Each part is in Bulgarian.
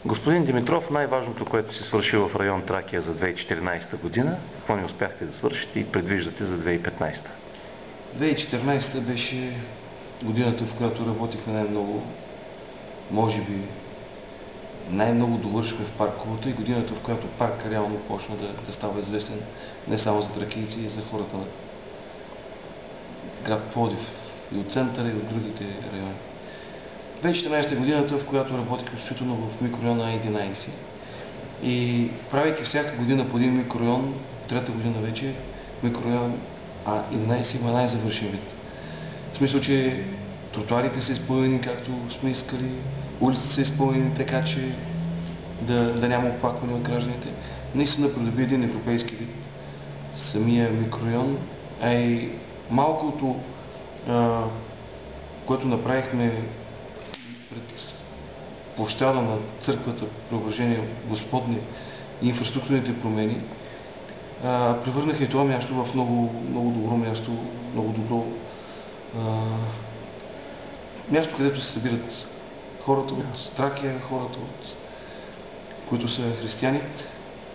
Господин Димитров, най-важното, което си свърши в район Тракия за 2014 година, какво не успяхте да свършите и предвиждате за 2015? 2014 беше годината, в която работихме най-много, може би най-много довършихме в парковата и годината, в която парк реално почна да става известен не само за тракийци, и за хората на град Пловдив, и от центъра, и от другите райони. 2014 годината, в която работих действително в микрорайон А11 и правейки всяка година по един микрорайон, трета година вече, микрорайон А11 има най-завършен вид. В смисъл, че тротуарите са изпълнени както сме искали, улиците са изпълнени така, че да няма оплакване от гражданите. Наистина придоби един европейски вид самия микрорайон, а и малкото, което направихме пред площада на църквата Преображение Господне и инфраструктурните промени, превърнаха и това място в много добро място, много добро място, където се събират хората от Тракия, хората, които са християни.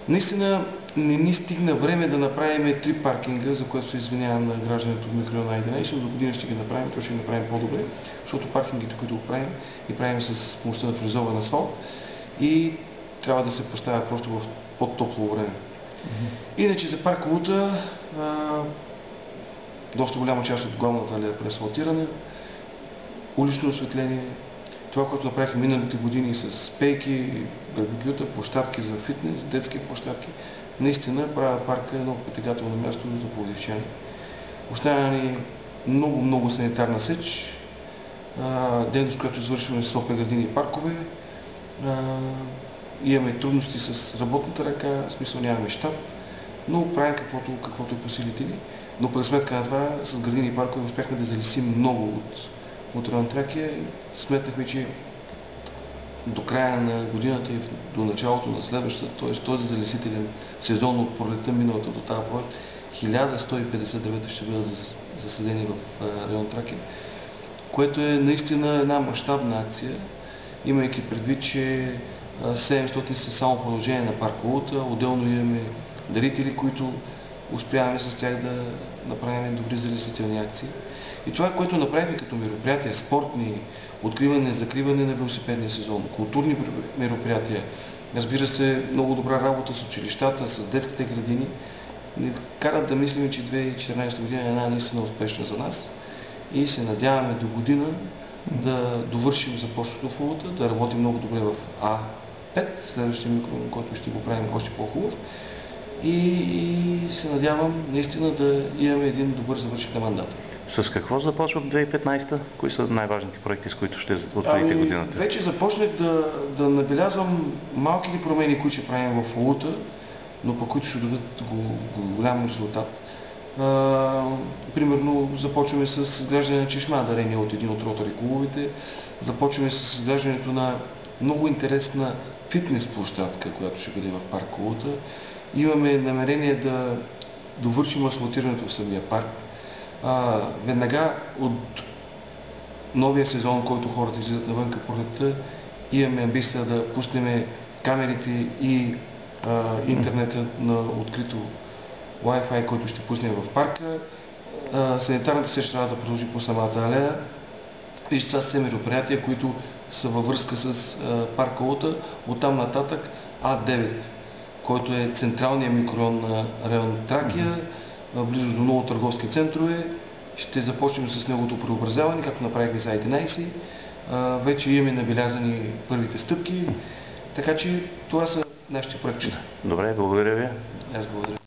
Наистина не ни стигна време да направим 3 паркинга, за което се извинявам на гражданите от микрорайон А11. До година ще ги направим, то ще ги направим по-добре, защото паркингите, които го правим, ги правим с помощта на фрезован асфалт и трябва да се поставя просто в по-топло време. Иначе за парковата, доста голяма част от главната алея е преасфалтирана, улично осветление, това, което направихме миналите години с пейки, барбекюта, площадки за фитнес, детски площадки, наистина правят парка едно притегателно място за пловдивчани. Остана ни много санитарна сеч, дейност, която извършваме с ОП градини и паркове. Имаме трудности с работната ръка, в смисъл нямаме щаб, но правим каквото е по силите ни. Но по сметка на това, с градини и паркове успяхме да залесим много от район Тракия и сметнахме, че до края на годината и до началото на следващата, т.е. този залесителен сезон от пролетта миналата до тази пролет, 1150 дървета ще бъдат засадени в район Тракия, което е наистина една мащабна акция, имайки предвид, че 700 са само продължение на парковата, отделно имаме дарители, които успяваме с тях да направим добри залесителни акции. И това, което направихме като мероприятия, спортни, откриване, закриване на велосипедния сезон, културни мероприятия, разбира се, много добра работа с училищата, с детските градини, ни карат да мислим, че 2014 година е една наистина успешна за нас и се надяваме до година да довършим започнато в Улата, да работим много добре в А5, следващия микрорайон, който ще го правим още по-хубав. И се надявам наистина да имаме един добър завършек на мандата. С какво започва 2015? Кои са най-важните проекти, с които ще откриете годината? Вече започнах да набелязвам малките промени, които ще правим в Улата, но по които ще дадат голям резултат. Примерно започваме с изграждане на чешма, дарение от един от ротари клубовете. Започваме с изграждането на много интересна фитнес площадка, която ще бъде в парк Улата. Имаме намерение да довършим асфалтирането в самия парк. Веднага от новия сезон, който хората излизат навънка пролетта, имаме амбиция да пуснем камерите и интернета на открито Wi-Fi, който ще пуснем в парка. Санитарната сеч трябва да продължи по самата алея. И това са мероприятия, които са във връзка с парка Улата. Оттам нататък А9, който е централният микрорайон на район Тракия, близо до много търговски центрове. Ще започнем с неговото преобразяване, както направихме с А11. Вече имаме набелязани първите стъпки, така че това са нашите проекти. Добре, благодаря ви. Аз благодаря.